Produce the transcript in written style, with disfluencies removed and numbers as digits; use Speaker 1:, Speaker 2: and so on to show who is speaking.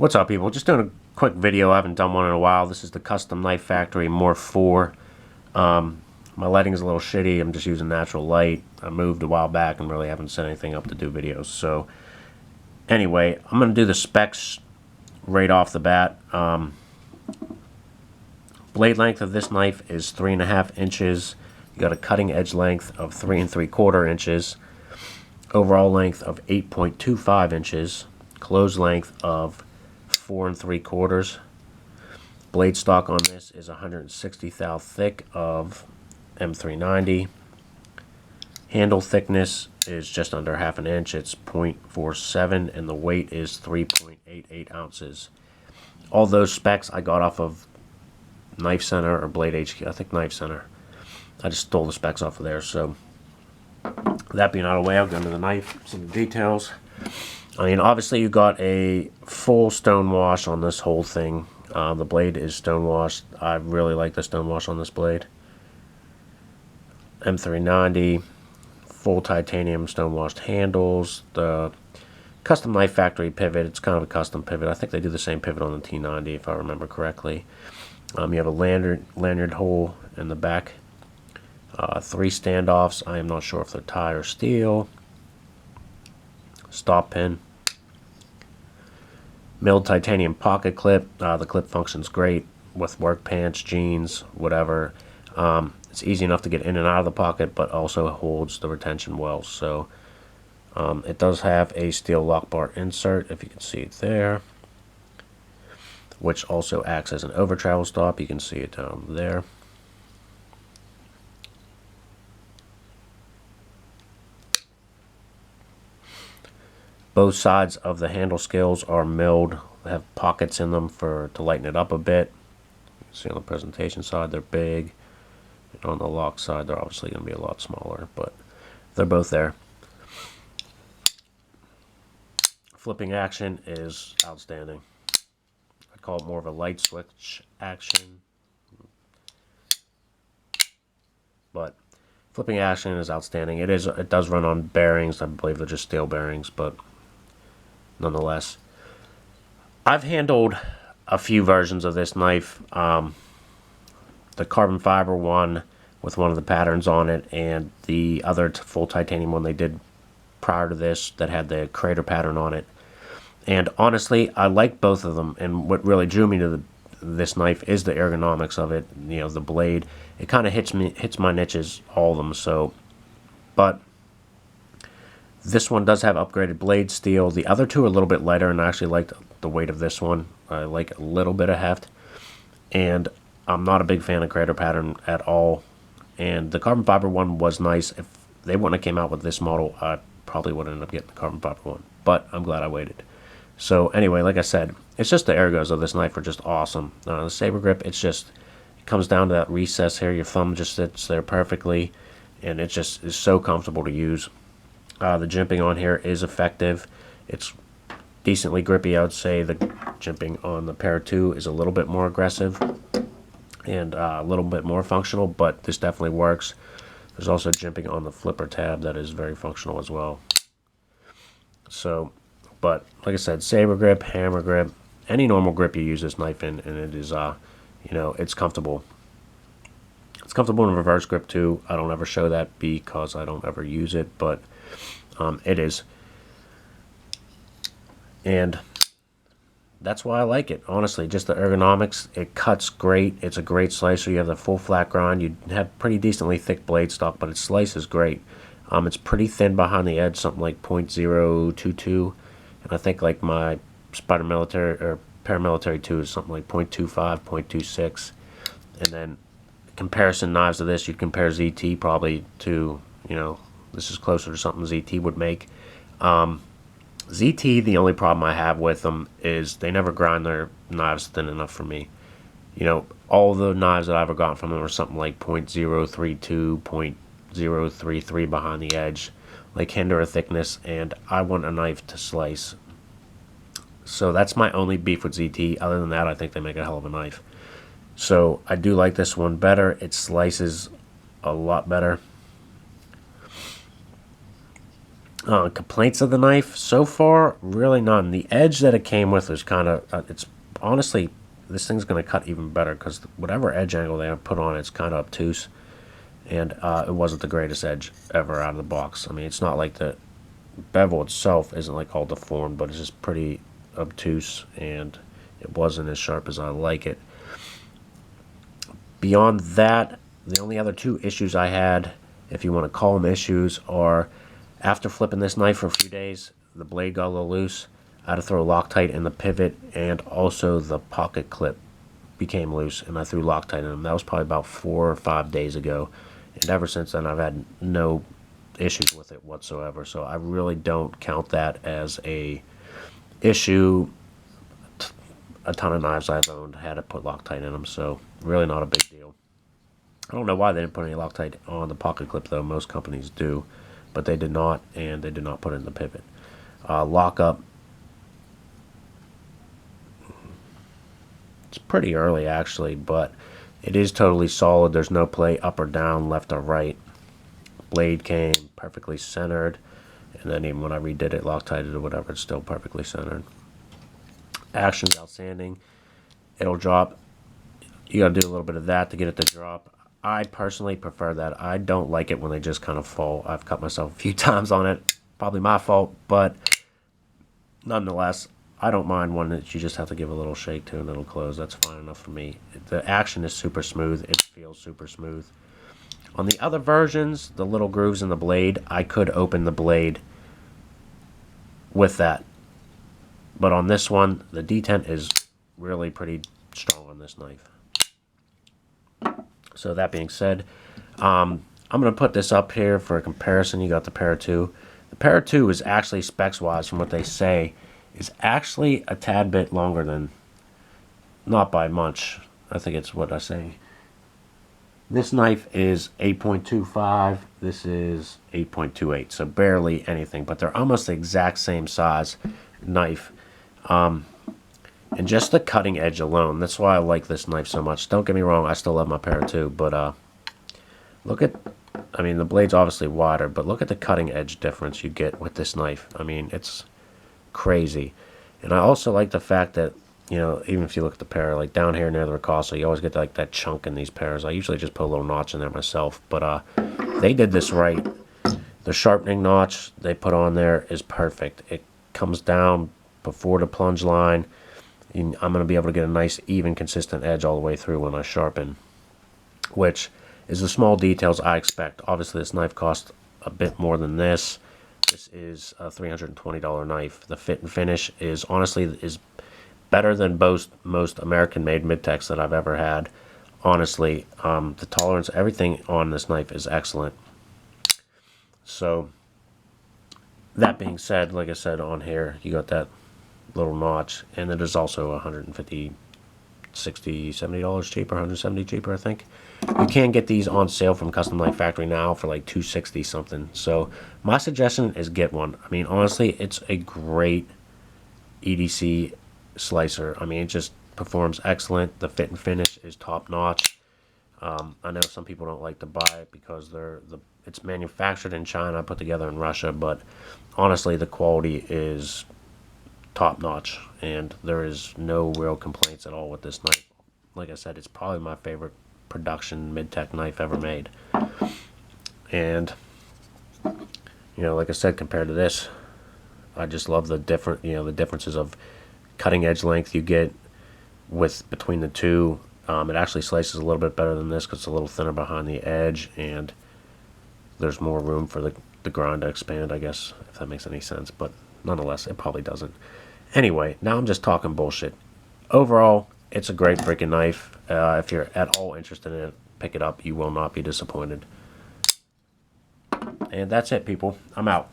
Speaker 1: What's up, people? Just doing a quick video. I haven't done one in a while. This is the Custom Knife Factory Morph 4. My lighting is a little shitty. I'm just using natural light. I moved a while back and really haven't set anything up to do videos. So anyway, I'm going to do the specs right off the bat. Blade length of this knife is 3.5 inches. You got a cutting edge length of 3 3/4 inches. Overall length of 8.25 inches. Close length of 4 3/4. Blade stock on this is 160 thou thick of M390. Handle thickness is just under half an inch. It's 0.47 and the weight is 3.88 ounces. All those specs I got off of Knife Center or Blade HQ. I think Knife Center. I just stole the specs off of there. So that being out of the way, I'll go into the knife, some details. I mean, obviously you got a full stone wash on this whole thing. The blade is stone washed. I really like the stone wash on this blade. M390, full titanium stone washed handles. The Custom Knife Factory pivot, it's kind of a custom pivot. I think they do the same pivot on the T90 if I remember correctly. You have a lanyard hole in the back. 3 standoffs. I am not sure if they're tie or steel. Stop pin. Milled titanium pocket clip. The clip functions great with work pants, jeans, whatever. It's easy enough to get in and out of the pocket, but also holds the retention well. So it does have a steel lock bar insert, if you can see it there, which also acts as an over travel stop. You can see it down there. Both sides of the handle scales are milled. They have pockets in them to lighten it up a bit. You can see on the presentation side they're big. And on the lock side they're obviously going to be a lot smaller, but they're both there. Flipping action is outstanding. I call it more of a light switch action, but flipping action is outstanding. It does run on bearings. I believe they're just steel bearings, but nonetheless, I've handled a few versions of this knife. The carbon fiber one with one of the patterns on it, and the other full titanium one they did prior to this that had the crater pattern on it. And honestly, I like both of them. And what really drew me to this knife is the ergonomics of it. You know, the blade. It kind of hits my niches, all of them. So, but this one does have upgraded blade steel. The other two are a little bit lighter, and I actually liked the weight of this one. I like a little bit of heft. And I'm not a big fan of crater pattern at all. And the carbon fiber one was nice. If they wouldn't have came out with this model, I probably would end up getting the carbon fiber one. But I'm glad I waited. So anyway, like I said, it's just the ergos of this knife are just awesome. The saber grip, it comes down to that recess here. Your thumb just sits there perfectly, and it just is so comfortable to use. The jimping on here is effective. It's decently grippy. I would say the jimping on the Para 2 is a little bit more aggressive and a little bit more functional, but this definitely works. There's also jimping on the flipper tab that is very functional as well. So, but like I said, saber grip, hammer grip, any normal grip you use this knife in, and it is, you know, it's comfortable. It's comfortable in reverse grip too. I don't ever show that because I don't ever use it, but it is. And that's why I like it, honestly. Just the ergonomics. It cuts great. It's a great slicer. You have the full flat grind. You have pretty decently thick blade stock, but it slices great. It's pretty thin behind the edge, something like 0.022. And I think like my Spider Military or Paramilitary 2 is something like 0.25, 0.26. And then comparison knives to this, you'd compare ZT probably to, you know, this is closer to something ZT would make. ZT, the only problem I have with them is they never grind their knives thin enough for me. You know, all the knives that I've ever gotten from them are something like 0.032, 0.033 behind the edge, like hinder a thickness, and I want a knife to slice. So that's my only beef with ZT. Other than that, I think they make a hell of a knife. So I do like this one better. It slices a lot better. Complaints of the knife so far, really none. The edge that it came with is kind of it's honestly, this thing's going to cut even better because whatever edge angle they have put on it's kind of obtuse, and it wasn't the greatest edge ever out of the box. I mean, it's not like the bevel itself isn't like all deformed, but it's just pretty obtuse, and it wasn't as sharp as I like it. Beyond that, the only other two issues I had, if you want to call them issues, are after flipping this knife for a few days, the blade got a little loose. I had to throw Loctite in the pivot, and also the pocket clip became loose, and I threw Loctite in them. That was probably about 4 or 5 days ago, and ever since then I've had no issues with it whatsoever. So I really don't count that as a issue. A ton of knives I've owned had to put Loctite in them, so really not a big deal. I don't know why they didn't put any Loctite on the pocket clip, though. Most companies do, but they did not, and they did not put it in the pivot. Lockup, it's pretty early actually, but it is totally solid. There's no play up or down, left or right. Blade came perfectly centered, and then even when I redid it, Loctited or whatever, it's still perfectly centered. Action's outstanding. It'll drop. You gotta do a little bit of that to get it to drop. I personally prefer that. I don't like it when they just kind of fall. I've cut myself a few times on it. Probably my fault, but nonetheless, I don't mind one that you just have to give a little shake to and it'll close. That's fine enough for me. The action is super smooth. It feels super smooth. On the other versions, the little grooves in the blade, I could open the blade with that. But on this one, the detent is really pretty strong on this knife. So that being said, I'm going to put this up here for a comparison. You got the Para 2. The Para 2 is actually, specs-wise, from what they say, is actually a tad bit longer than, not by much. I think it's what I say. This knife is 8.25. This is 8.28. So barely anything, but they're almost the exact same size knife. And just the cutting edge alone, that's why I like this knife so much. Don't get me wrong, I still love my Para 2, but look at, I mean, the blade's obviously wider, but look at the cutting edge difference you get with this knife. I mean, it's crazy. And I also like the fact that, you know, even if you look at the Para, like down here near the Ricossa, you always get like that chunk in these Paras. I usually just put a little notch in there myself, but they did this right. The sharpening notch they put on there is perfect. It comes down before the plunge line. I'm going to be able to get a nice, even, consistent edge all the way through when I sharpen, which is the small details I expect. Obviously, this knife costs a bit more than this. This is a $320 knife. The fit and finish is honestly better than most American-made mid-techs that I've ever had. Honestly, the tolerance, everything on this knife is excellent. So, that being said, like I said on here, you got that little notch, and it is also $150, $60, $70 cheaper, $170 cheaper, I think. You can get these on sale from Custom Knife Factory now for like $260 something. So my suggestion is get one. I mean, honestly, it's a great EDC slicer. I mean, it just performs excellent. The fit and finish is top notch. I know some people don't like to buy it because it's manufactured in China, put together in Russia, but honestly, the quality is top notch, and there is no real complaints at all with this knife. Like I said, it's probably my favorite production mid-tech knife ever made. And you know, like I said, compared to this, I just love the the differences of cutting edge length you get with between the two. It actually slices a little bit better than this because it's a little thinner behind the edge, and there's more room for the grind to expand, I guess, if that makes any sense. But nonetheless, it probably doesn't. Anyway, now I'm just talking bullshit. Overall, it's a great freaking knife. If you're at all interested in it, pick it up. You will not be disappointed. And that's it, people. I'm out.